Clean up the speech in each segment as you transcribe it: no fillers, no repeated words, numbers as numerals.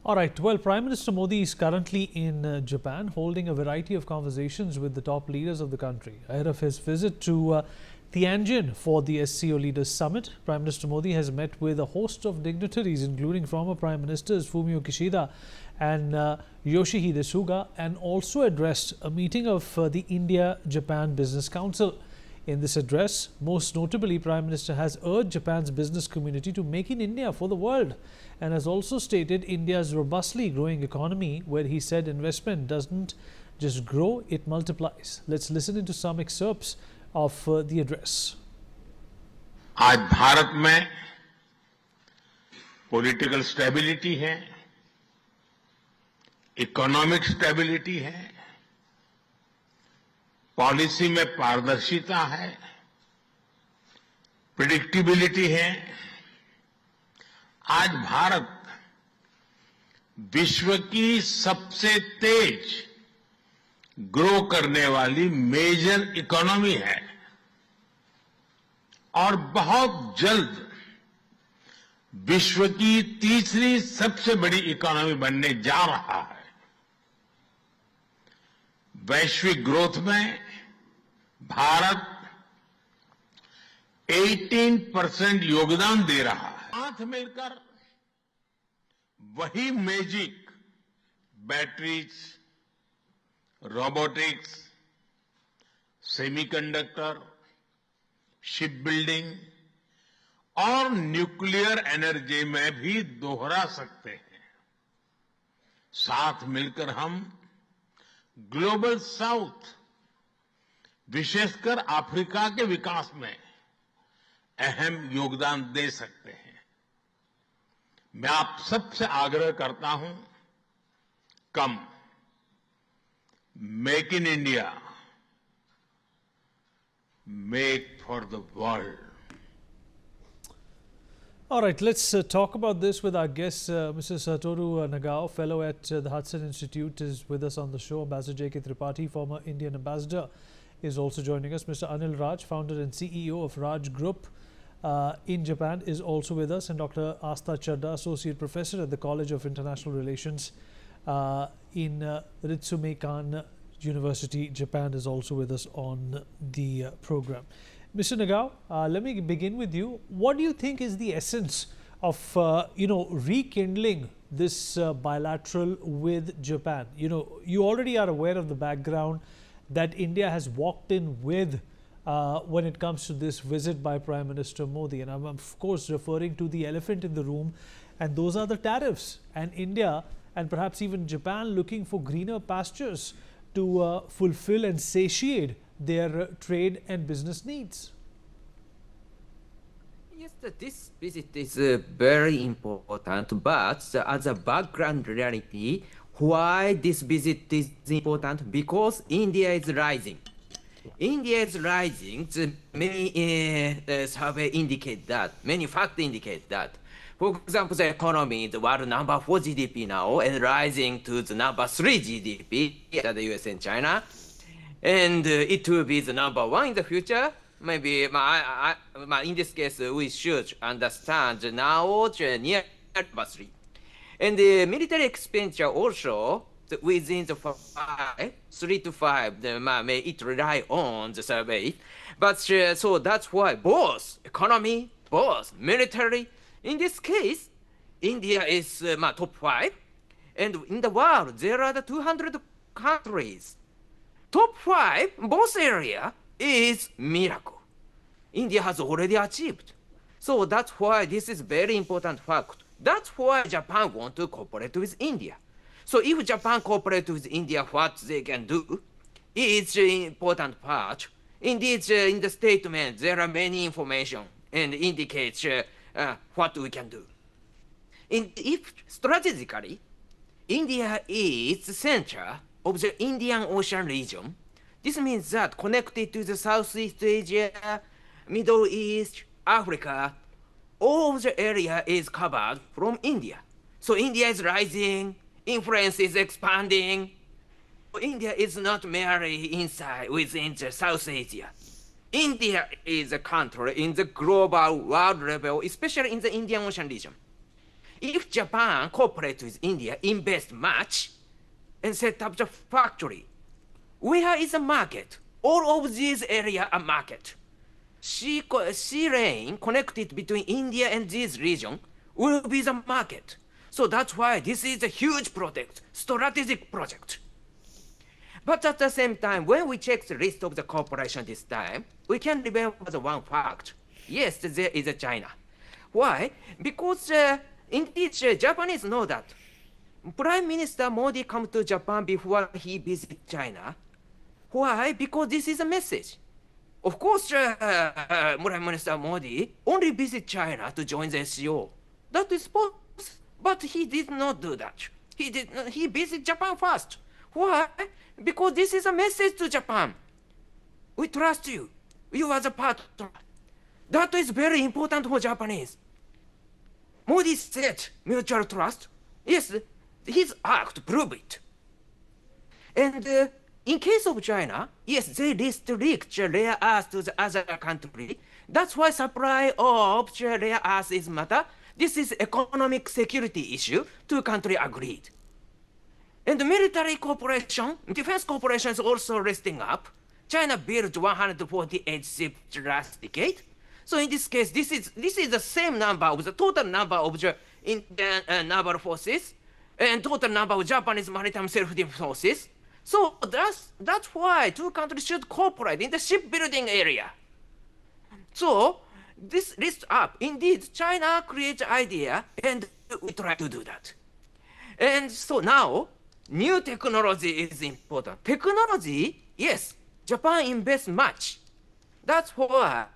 All right. Well, Prime Minister Modi is currently in Japan holding a variety of conversations with the top leaders of the country. Ahead of his visit to Tianjin for the SCO Leaders Summit, Prime Minister Modi has met with a host of dignitaries, including former Prime Ministers Fumio Kishida and Yoshihide Suga, and also addressed a meeting of the India-Japan Business Council. In this address, most notably, Prime Minister has urged Japan's business community to make in India for the world, and has also stated India's robustly growing economy, where he said investment doesn't just grow, it multiplies. Let's listen into some excerpts of the address. आज भारत में political stability है, economic stability है, policy में पारदर्शिता है, predictability है। आज भारत विश्व की सबसे तेज ग्रो करने वाली मेजर इकोनॉमी है और बहुत जल्द विश्व की तीसरी सबसे बड़ी इकोनॉमी बनने जा रहा है। वैश्विक ग्रोथ में भारत 18% योगदान दे रहा है। साथ मिलकर वही magic batteries, robotics, semiconductor, ship building और न्यूक्लियर एनर्जी में भी दोहरा सकते हैं। साथ मिलकर हम ग्लोबल साउथ, विशेषकर अफ्रीका के विकास में अहम योगदान दे सकते हैं। मैं आप सबसे आग्रह करता हूं, कम make in India, make for the world. All right, let's talk about this with our guest, Mr. Satoru Nagao, fellow at the Hudson Institute, is with us on the show. Ambassador J.K. Tripathi, former Indian ambassador, is also joining us. Mr. Anil Raj, founder and CEO of Raj Group in Japan, is also with us. And Dr. Asta Chadda, associate professor at the College of International Relations in Ritsumeikan University, Japan, is also with us on the program. Mr. Nagao, let me begin with you. What do you think is the essence of, rekindling this bilateral with Japan? You already are aware of the background that India has walked in with when it comes to this visit by Prime Minister Modi. And I'm, of course, referring to the elephant in the room, and those are the tariffs. And India, and perhaps even Japan, looking for greener pastures to fulfill and satiate their trade and business needs. Yes, this visit is very important, but as a background reality, why this visit is important? Because India is rising. India is rising. Many surveys indicate that, many facts indicate that. For example, the economy is the world number 4 GDP now and rising to the number 3 GDP at the US and China. And it will be the number 1 in the future. Maybe in this case, we should understand now the near number 3. And the military expenditure also within the 3 to 5, may it rely on the survey. But so that's why both economy, both military. In this case, India is top 5. And in the world, there are the 200 countries. Top 5, both area, is miracle. India has already achieved. So that's why this is very important fact. That's why Japan want to cooperate with India. So if Japan cooperate with India, what they can do is an important part. Indeed, in the statement, there are many information and indicates what we can do. If strategically, India is the center of the Indian Ocean region, this means that connected to the Southeast Asia, Middle East, Africa, all the area is covered from India. So India is rising, influence is expanding. India is not merely inside within the South Asia. India is a country in the global world level, especially in the Indian Ocean region. if Japan cooperate with India, invest much, and set up the factory, where is the market? All of these areas are market. Sea lane connected between India and this region will be the market. So that's why this is a huge project, strategic project. But at the same time, when we check the list of the cooperation this time, we can remember the one fact. Yes, there is a China. Why? Because indeed, Japanese know that. Prime Minister Modi come to Japan before he visit China. Why? Because this is a message. Of course, Prime Minister Modi only visit China to join the SCO. That is possible, but he did not do that. He visit Japan first. Why? Because this is a message to Japan. We trust you. You are the partner. That is very important for Japanese. Modi said mutual trust. Yes, his act prove it. And in case of China, yes, they restrict rare earth to the other country. That's why supply of rare earth is matter. This is economic security issue. Two countries agreed. And the military cooperation, defense cooperation is also resting up. China built 148 ships last decade. So in this case, this is the same number of the total number of the Indian naval forces and total number of Japanese maritime self-defense forces. So that's why two countries should cooperate in the shipbuilding area. So this list up. Indeed, China creates idea, and we try to do that. And so now, new technology is important. Technology, yes, Japan invests much. That's why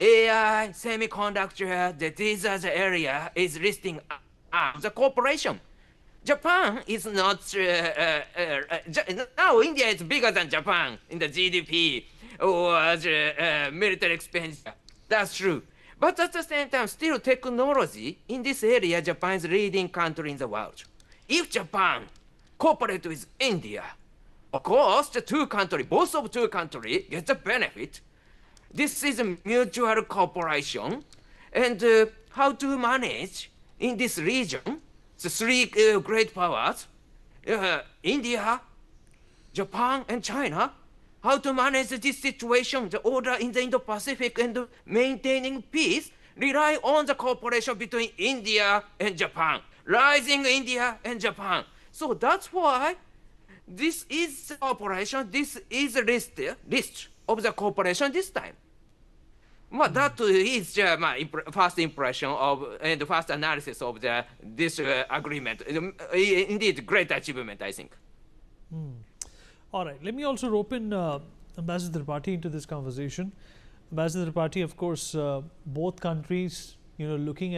AI, semiconductor, these are the area is listing up the cooperation. Japan is not, now India is bigger than Japan in the GDP or the military expenditure. That's true. But at the same time, still technology in this area, Japan is leading country in the world. If Japan cooperate with India, of course, the two countries, both of two countries get the benefit. This is a mutual cooperation. And how to manage in this region, the three great powers, India, Japan, and China, how to manage this situation, the order in the Indo-Pacific and maintaining peace, rely on the cooperation between India and Japan, rising India and Japan. So that's why this is the cooperation, this is a list of the cooperation this time. Well, that is my first impression of and first analysis of this agreement. Indeed, great achievement, I think. All right. Let me also rope in Ambassador Tripathi into this conversation. Ambassador Tripathi, of course, both countries, looking at